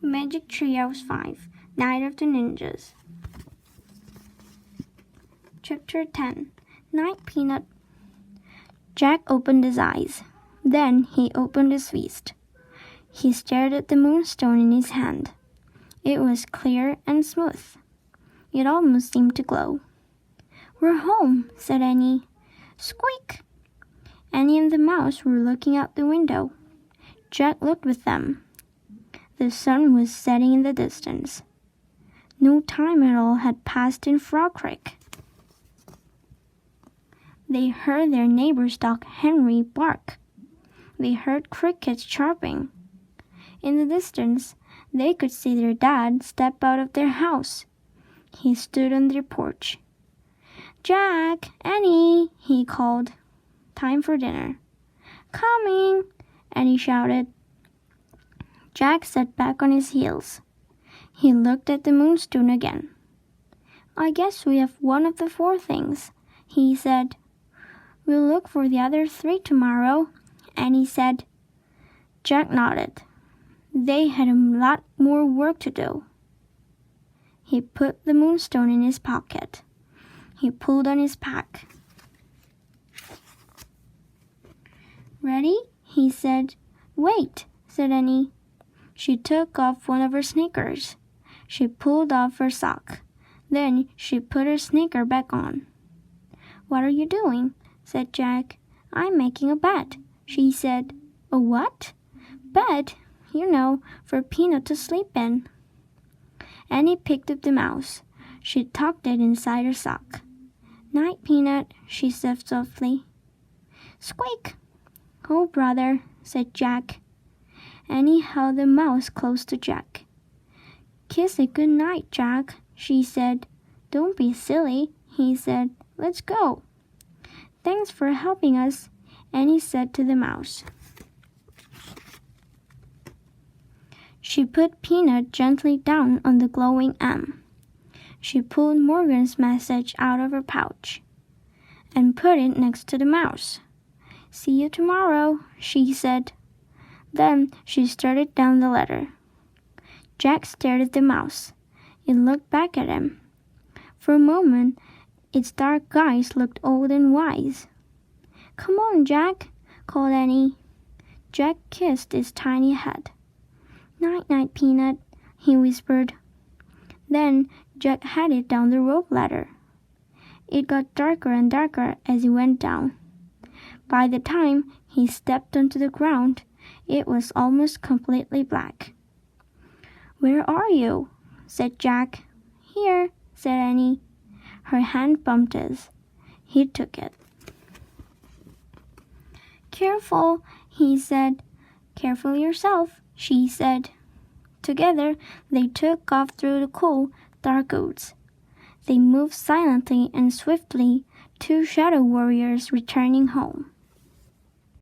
Magic Tree House 5, Night of the Ninjas. Chapter 10, Night Peanut. Jack opened his eyes. Then he opened his fist. He stared at the moonstone in his hand. It was clear and smooth. It almost seemed to glow. "We're home," said Annie. Squeak! Annie and the mouse were looking out the window. Jack looked with them. The sun was setting in the distance. No time at all had passed in Frog Creek. They heard their neighbor's dog Henry bark. They heard crickets chirping. In the distance, they could see their dad step out of their house. He stood on their porch. "Jack, Annie," he called. "Time for dinner." "Coming," Annie shouted. Jack sat back on his heels. He looked at the moonstone again. "I guess we have one of the 4 things," he said. "We'll look for the other 3 tomorrow," Annie said. Jack nodded. They had a lot more work to do. He put the moonstone in his pocket. He pulled on his pack. "Ready?" he said. "Wait," said Annie. She took off one of her sneakers. She pulled off her sock. Then she put her sneaker back on. "What are you doing?" said Jack. "I'm making a bed," she said. "A what?" "Bed, you know, for Peanut to sleep in." Annie picked up the mouse. She tucked it inside her sock. "Night, Peanut," she said softly. Squeak! "Oh, brother," said Jack. Annie held the mouse close to Jack. "Kiss it good night, Jack," she said. "Don't be silly," he said. "Let's go." "Thanks for helping us," Annie said to the mouse. She put Peanut gently down on the glowing M. She pulled Morgan's message out of her pouch and put it next to the mouse. "See you tomorrow," she said. Then she started down the ladder. Jack stared at the mouse. It looked back at him. For a moment, its dark eyes looked old and wise. "Come on, Jack," called Annie. Jack kissed its tiny head. "Night-night, Peanut," he whispered. Then Jack headed down the rope ladder. It got darker and darker as he went down. By the time he stepped onto the ground, it was almost completely black. "Where are you?" said Jack. "Here," said Annie. Her hand bumped his. He took it. "Careful," he said. "Careful yourself," she said. Together, they took off through the cool, dark woods. They moved silently and swiftly, 2 shadow warriors returning home.